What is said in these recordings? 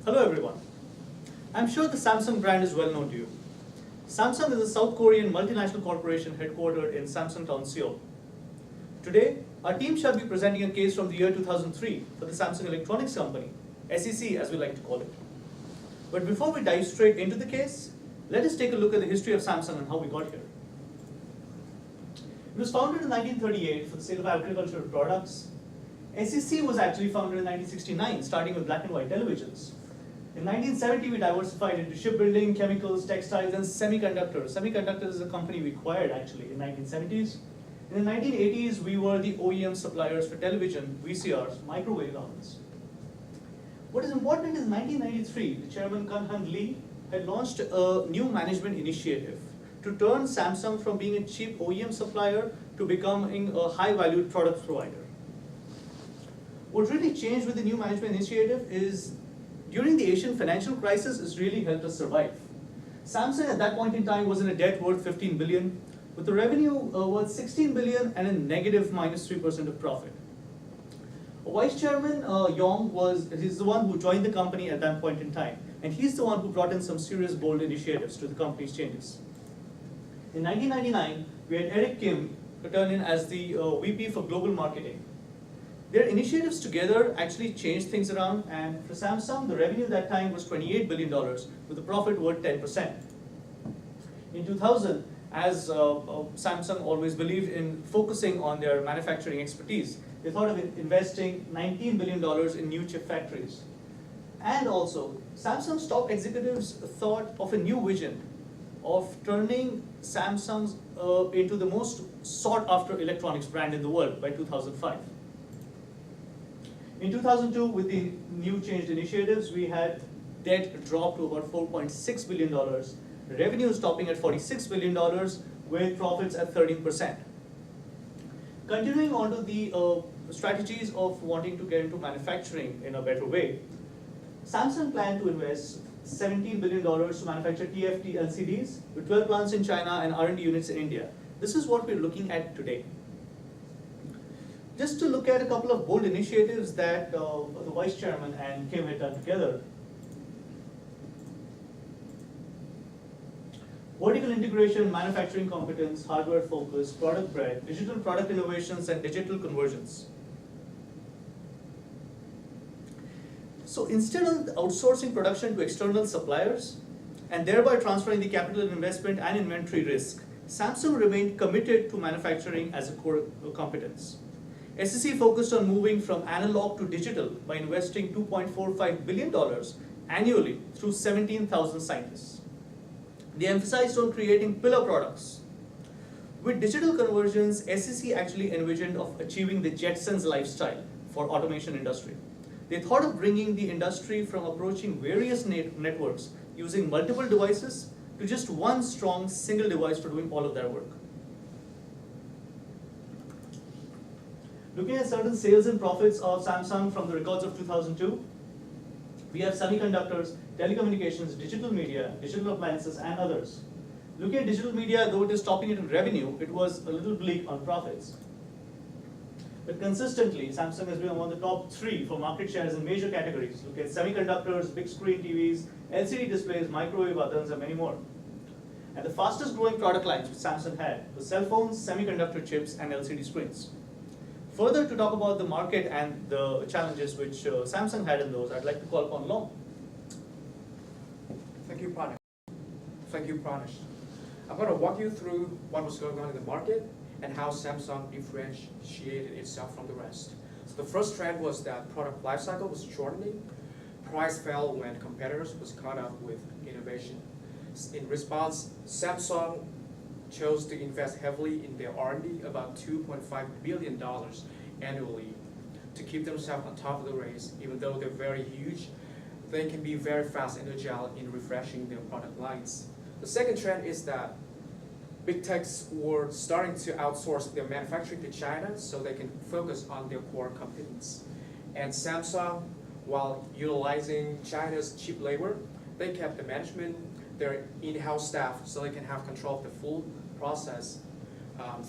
Hello everyone. I'm sure the Samsung brand is well known to you. Samsung is a South Korean multinational corporation headquartered in Samsungtown, Seoul. Today, our team shall be presenting a case from the year 2003 for the Samsung Electronics Company, SEC as we like to call it. But before we dive straight into the case, let us take a look at the history of Samsung and how we got here. It was founded in 1938 for the sale of agricultural products. SEC was actually founded in 1969, starting with black and white televisions. In 1970, we diversified into shipbuilding, chemicals, textiles, and semiconductors. Semiconductors is a company we acquired actually in 1970s. In the 1980s, we were the OEM suppliers for television, VCRs, microwave ovens. What is important is in 1993, the chairman Kan-Han Lee had launched a new management initiative to turn Samsung from being a cheap OEM supplier to becoming a high-valued product provider. What really changed with the new management initiative is during the Asian financial crisis, it's really helped us survive. Samsung at that point in time was in a debt worth 15 billion, with a revenue worth 16 billion and a negative -3% of profit. Vice Chairman Yong he's the one who joined the company at that point in time, and he's the one who brought in some serious bold initiatives to the company's changes. In 1999, we had Eric Kim return in as the VP for Global Marketing. Their initiatives together actually changed things around, and for Samsung, the revenue that time was $28 billion, with a profit worth 10%. In 2000, as Samsung always believed in focusing on their manufacturing expertise, they thought of investing $19 billion in new chip factories. And also, Samsung's top executives thought of a new vision of turning Samsung into the most sought-after electronics brand in the world by 2005. In 2002, with the new changed initiatives, we had debt drop to about $4.6 billion, revenue stopping at $46 billion, with profits at 13%. Continuing on to the strategies of wanting to get into manufacturing in a better way, Samsung planned to invest $17 billion to manufacture TFT LCDs with 12 plants in China and R&D units in India. This is what we're looking at today. Just to look at a couple of bold initiatives that the Vice Chairman and Kim had done together. Vertical integration, manufacturing competence, hardware focus, product breadth, digital product innovations, and digital conversions. So instead of outsourcing production to external suppliers and thereby transferring the capital investment and inventory risk, Samsung remained committed to manufacturing as a core competence. SEC focused on moving from analog to digital by investing $2.45 billion annually through 17,000 scientists. They emphasized on creating pillar products. With digital conversions, SEC actually envisioned of achieving the Jetsons lifestyle for automation industry. They thought of bringing the industry from approaching various networks using multiple devices to just one strong single device for doing all of their work. Looking at certain sales and profits of Samsung from the records of 2002, we have semiconductors, telecommunications, digital media, digital appliances, and others. Looking at digital media, though it is topping it in revenue, it was a little bleak on profits. But consistently, Samsung has been among the top 3 for market shares in major categories. Look at semiconductors, big screen TVs, LCD displays, microwave ovens, and many more. And the fastest growing product lines which Samsung had were cell phones, semiconductor chips, and LCD screens. Further, to talk about the market and the challenges which Samsung had in those, I'd like to call upon Long. Thank you, Pranish. I'm going to walk you through what was going on in the market and how Samsung differentiated itself from the rest. So the first trend was that product lifecycle was shortening. Price fell when competitors was caught up with innovation. In response, Samsung chose to invest heavily in their R&D, about $2.5 billion annually, to keep themselves on top of the race. Even though they're very huge, they can be very fast and agile in refreshing their product lines. The second trend is that big techs were starting to outsource their manufacturing to China so they can focus on their core competence. And Samsung, while utilizing China's cheap labor, they kept the management, their in-house staff, so they can have control of the full process,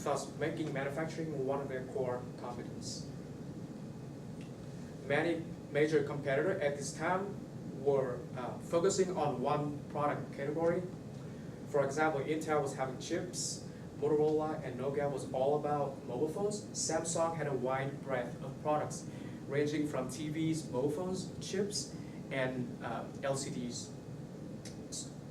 thus making manufacturing one of their core competencies. Many major competitors at this time were focusing on one product category. For example, Intel was having chips, Motorola and Nokia was all about mobile phones. Samsung had a wide breadth of products ranging from TVs, mobile phones, chips, and LCDs.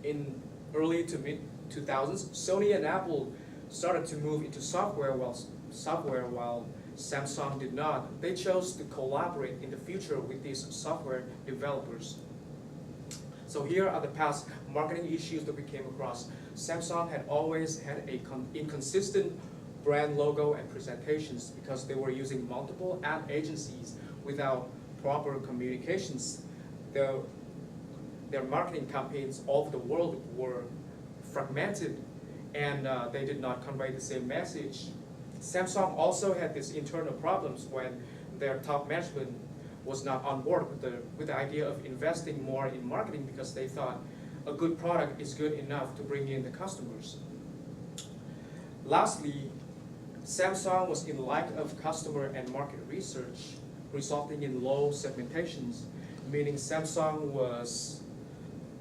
In early to mid 2000s, Sony and Apple started to move into software while Samsung did not. They chose to collaborate in the future with these software developers. So here are the past marketing issues that we came across. Samsung had always had a inconsistent brand logo and presentations because they were using multiple ad agencies without proper communications. Their marketing campaigns all over the world were fragmented and they did not convey the same message. Samsung also had these internal problems when their top management was not on board with the idea of investing more in marketing because they thought a good product is good enough to bring in the customers. Lastly, Samsung was in lack of customer and market research, resulting in low segmentations, meaning Samsung was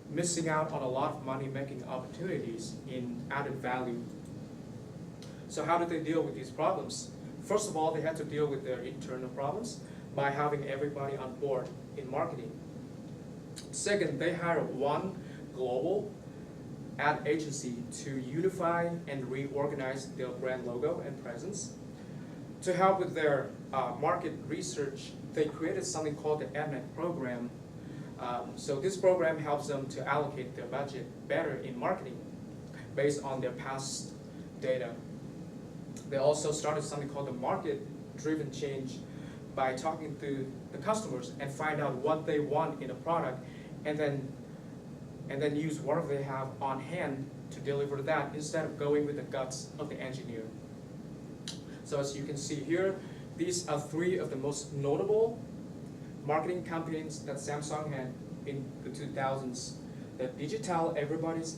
missing out on a lot of money-making opportunities in added value. So how did they deal with these problems? First of all, they had to deal with their internal problems by having everybody on board in marketing. Second, they hired one global ad agency to unify and reorganize their brand logo and presence. To help with their market research, they created something called the AdNet program. So this program helps them to allocate their budget better in marketing based on their past data. They also started something called the market-driven change by talking to the customers and find out what they want in a product and then use whatever they have on hand to deliver that instead of going with the guts of the engineer. So as you can see here, these are three of the most notable marketing campaigns that Samsung had in the 2000s. The digital everyone's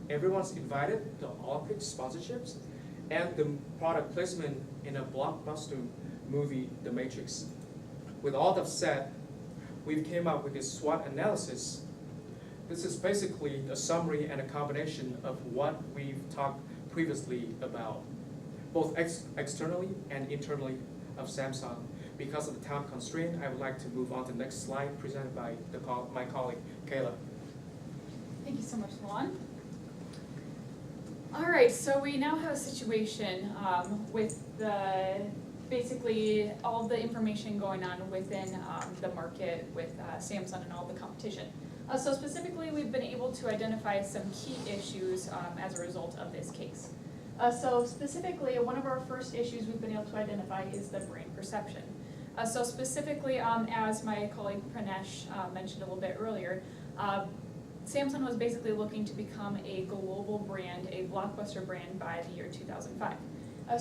invited, the Olympic sponsorships, and the product placement in a blockbuster movie, The Matrix. With all that said, we've came up with this SWOT analysis. This is basically a summary and a combination of what we've talked previously about, both externally and internally of Samsung. Because of the time constraint, I would like to move on to the next slide presented by my colleague, Kayla. Thank you so much, Luan. All right, so we now have a situation with basically all the information going on within the market with Samsung and all the competition. So specifically, we've been able to identify some key issues as a result of this case. So specifically, one of our first issues we've been able to identify is the brand perception. So specifically, as my colleague Pranesh mentioned a little bit earlier, Samsung was basically looking to become a global brand, a blockbuster brand by the year 2005.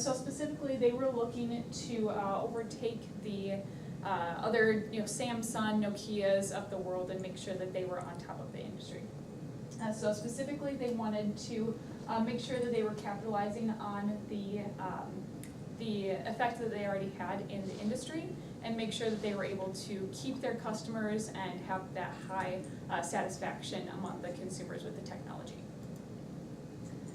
So specifically, they were looking to overtake the other, Samsung, Nokias of the world and make sure that they were on top of the industry. So specifically, they wanted to make sure that they were capitalizing on the effect that they already had in the industry and make sure that they were able to keep their customers and have that high satisfaction among the consumers with the technology.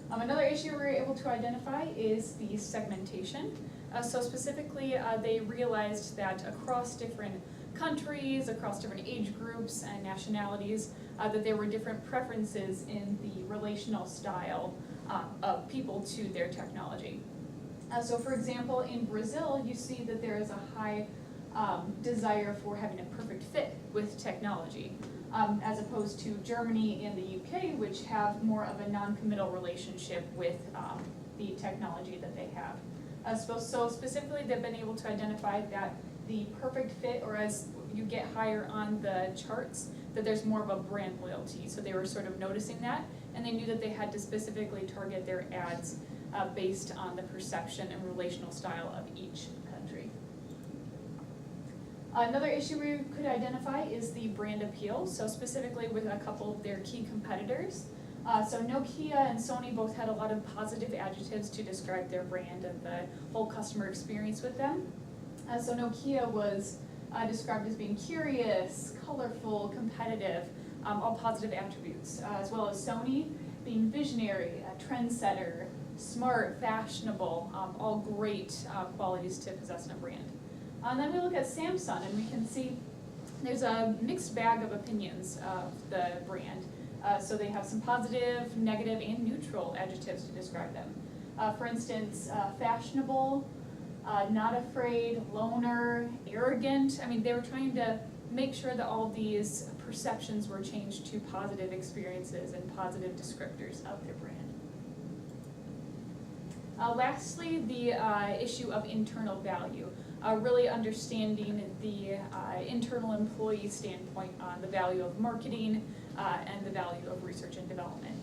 Another issue we were able to identify is the segmentation. So specifically, they realized that across different countries, across different age groups and nationalities, that there were different preferences in the relational style of people to their technology. So for example, in Brazil, you see that there is a high desire for having a perfect fit with technology, as opposed to Germany and the UK, which have more of a non-committal relationship with the technology that they have. So specifically, they've been able to identify that the perfect fit, or as you get higher on the charts, that there's more of a brand loyalty. So they were sort of noticing that, and they knew that they had to specifically target their ads based on the perception and relational style of each country. Another issue we could identify is the brand appeal, so specifically with a couple of their key competitors. So Nokia and Sony both had a lot of positive adjectives to describe their brand and the whole customer experience with them. So Nokia was described as being curious, colorful, competitive, all positive attributes, as well as Sony being visionary, a trendsetter, smart, fashionable, all great qualities to possess in a brand. And then we look at Samsung and we can see there's a mixed bag of opinions of the brand. So they have some positive, negative, and neutral adjectives to describe them. For instance, fashionable, not afraid, loner, arrogant. I mean, they were trying to make sure that all these perceptions were changed to positive experiences and positive descriptors of their brand. Lastly, the issue of internal value. Really understanding the internal employee standpoint on the value of marketing and the value of research and development.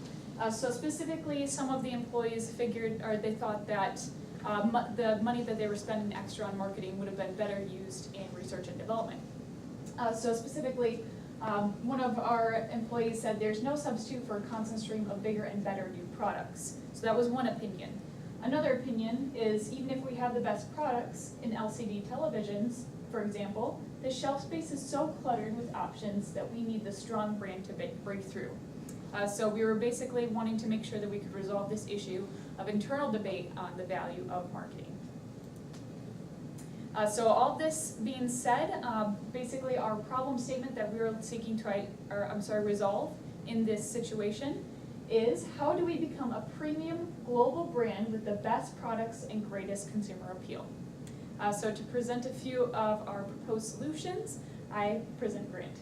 So specifically, some of the employees figured, or they thought that the money that they were spending extra on marketing would have been better used in research and development. So specifically, one of our employees said there's no substitute for a constant stream of bigger and better new products. So that was one opinion. Another opinion is even if we have the best products in LCD televisions, for example, the shelf space is so cluttered with options that we need the strong brand to break through. So we were basically wanting to make sure that we could resolve this issue of internal debate on the value of marketing. So all this being said, basically our problem statement that we were seeking to, resolve in this situation is how do we become a premium global brand with the best products and greatest consumer appeal? So to present a few of our proposed solutions, I present Grant.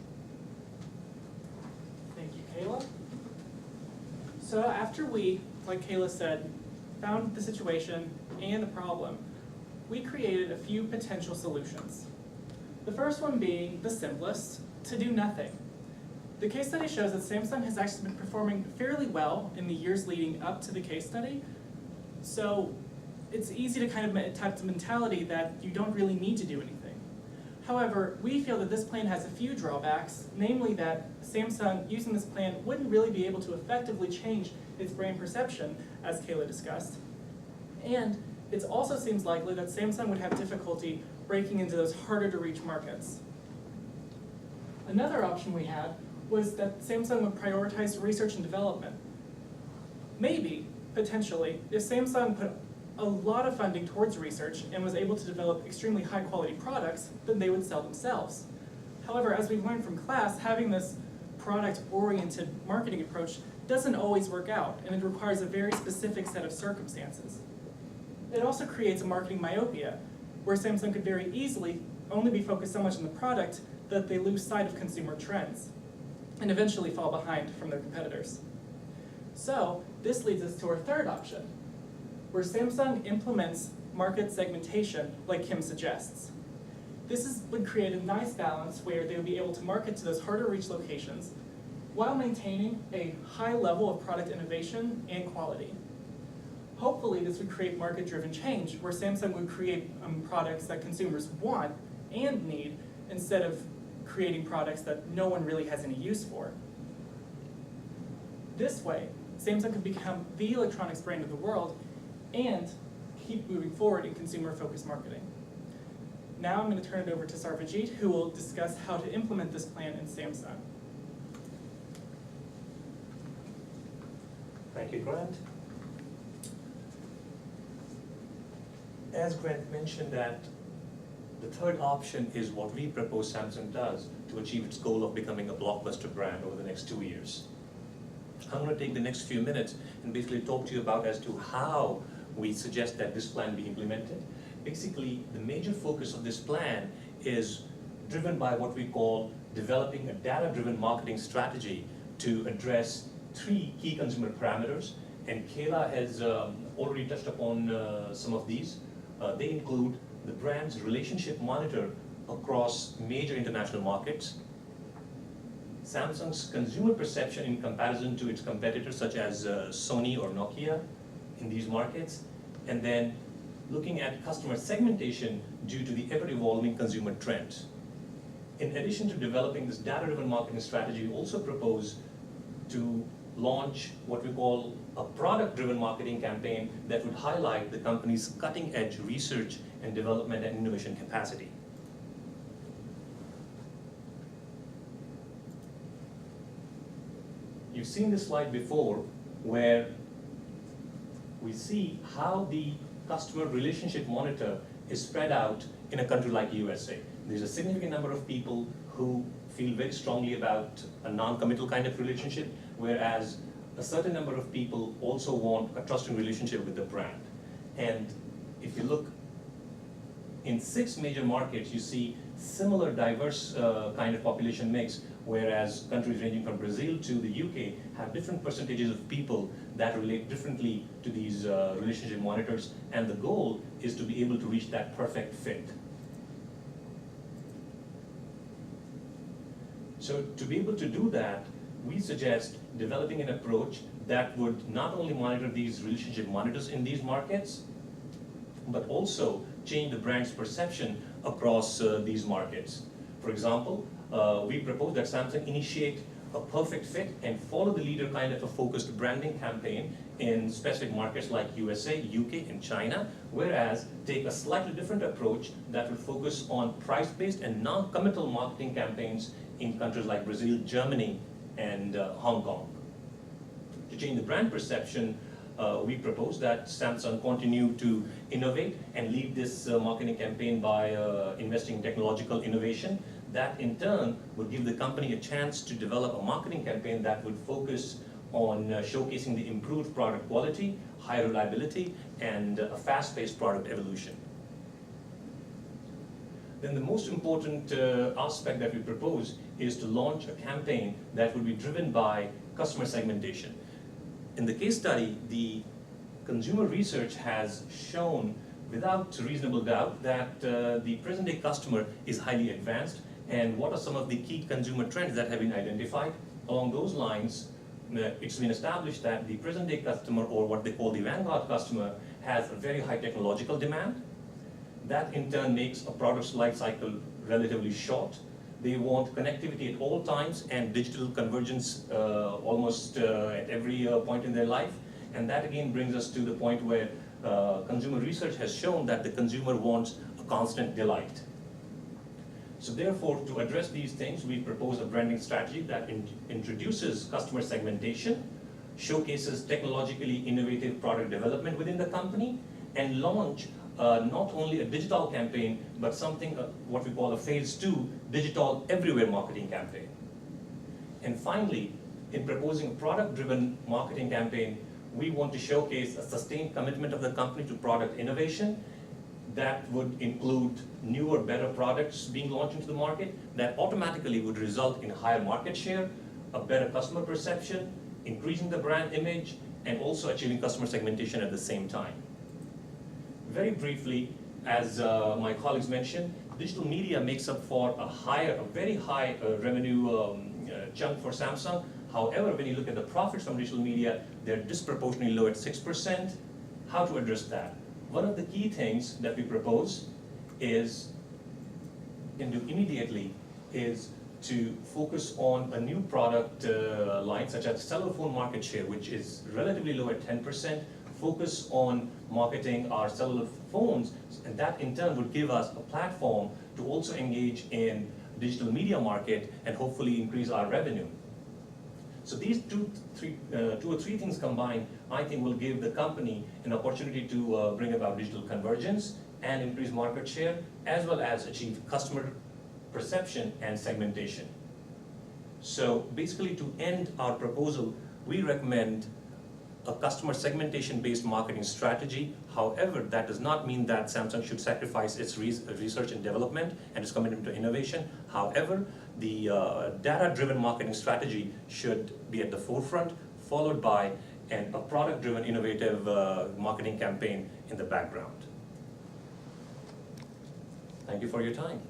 Thank you, Kayla. So after we, like Kayla said, found the situation and the problem, we created a few potential solutions. The first one being the simplest, to do nothing. The case study shows that Samsung has actually been performing fairly well in the years leading up to the case study, so it's easy to kind of adopt the mentality that you don't really need to do anything. However, we feel that this plan has a few drawbacks, namely that Samsung, using this plan, wouldn't really be able to effectively change its brand perception, as Kayla discussed. And it also seems likely that Samsung would have difficulty breaking into those harder to reach markets. Another option we had was that Samsung would prioritize research and development. Maybe, potentially, if Samsung put a lot of funding towards research and was able to develop extremely high quality products, then they would sell themselves. However, as we've learned from class, having this product-oriented marketing approach doesn't always work out, and it requires a very specific set of circumstances. It also creates a marketing myopia, where Samsung could very easily only be focused so much on the product that they lose sight of consumer trends, and eventually fall behind from their competitors. So, this leads us to our third option, where Samsung implements market segmentation like Kim suggests. This would create a nice balance where they would be able to market to those harder to reach locations while maintaining a high level of product innovation and quality. Hopefully this would create market-driven change where Samsung would create products that consumers want and need instead of creating products that no one really has any use for. This way, Samsung could become the electronics brand of the world and keep moving forward in consumer-focused marketing. Now I'm going to turn it over to Sarvajit, who will discuss how to implement this plan in Samsung. Thank you, Grant. As Grant mentioned, that the third option is what we propose Samsung does to achieve its goal of becoming a blockbuster brand over the next 2 years. I'm going to take the next few minutes and basically talk to you about as to how we suggest that this plan be implemented. Basically, the major focus of this plan is driven by what we call developing a data-driven marketing strategy to address 3 key consumer parameters, and Kayla has already touched upon some of these. They include the brand's relationship monitor across major international markets, Samsung's consumer perception in comparison to its competitors such as Sony or Nokia in these markets, and then looking at customer segmentation due to the ever-evolving consumer trends. In addition to developing this data-driven marketing strategy, we also propose to launch what we call a product-driven marketing campaign that would highlight the company's cutting-edge research and development and innovation capacity. you've seen this slide before where we see how the customer relationship monitor is spread out in a country like USA. There's a significant number of people who feel very strongly about a non-committal kind of relationship, whereas a certain number of people also want a trusting relationship with the brand. And if you look in 6 major markets, you see similar diverse kind of population mix, whereas countries ranging from Brazil to the UK have different percentages of people that relate differently to these relationship monitors, and the goal is to be able to reach that perfect fit. So to be able to do that, we suggest developing an approach that would not only monitor these relationship monitors in these markets, but also change the brand's perception across these markets. For example, we propose that Samsung initiate a perfect fit and follow the leader kind of a focused branding campaign in specific markets like USA, UK, and China, whereas take a slightly different approach that will focus on price-based and non-committal marketing campaigns in countries like Brazil, Germany, and Hong Kong. To change the brand perception, we propose that Samsung continue to innovate and lead this marketing campaign by investing in technological innovation. That in turn would give the company a chance to develop a marketing campaign that would focus on showcasing the improved product quality, high reliability, and a fast-paced product evolution. Then the most important aspect that we propose is to launch a campaign that will be driven by customer segmentation. In the case study, the consumer research has shown without reasonable doubt that the present-day customer is highly advanced, and what are some of the key consumer trends that have been identified. Along those lines, it's been established that the present-day customer, or what they call the vanguard customer, has a very high technological demand. That in turn makes a product's life cycle relatively short. They want connectivity at all times and digital convergence almost at every point in their life. And that again brings us to the point where consumer research has shown that the consumer wants a constant delight. So therefore, to address these things, we propose a branding strategy that introduces customer segmentation, showcases technologically innovative product development within the company, and launch not only a digital campaign, but something, what we call a phase 2, digital everywhere marketing campaign. And finally, in proposing a product-driven marketing campaign, we want to showcase a sustained commitment of the company to product innovation. That would include newer, better products being launched into the market that automatically would result in higher market share, a better customer perception, increasing the brand image, and also achieving customer segmentation at the same time. Very briefly, as my colleagues mentioned, digital media makes up for a very high revenue chunk for Samsung. However, when you look at the profits from digital media, they're disproportionately low at 6%. How to address that? One of the key things that we propose is, can do immediately, is to focus on a new product line, such as cellular phone market share, which is relatively low at 10%. Focus on marketing our cellular phones, and that in turn would give us a platform to also engage in digital media market and hopefully increase our revenue. So these two or three things combined, I think, will give the company an opportunity to bring about digital convergence and increase market share, as well as achieve customer perception and segmentation. So basically, to end our proposal, we recommend a customer segmentation-based marketing strategy. However, that does not mean that Samsung should sacrifice its research and development and its commitment to innovation. However, the data-driven marketing strategy should be at the forefront, followed by a product-driven innovative marketing campaign in the background. Thank you for your time.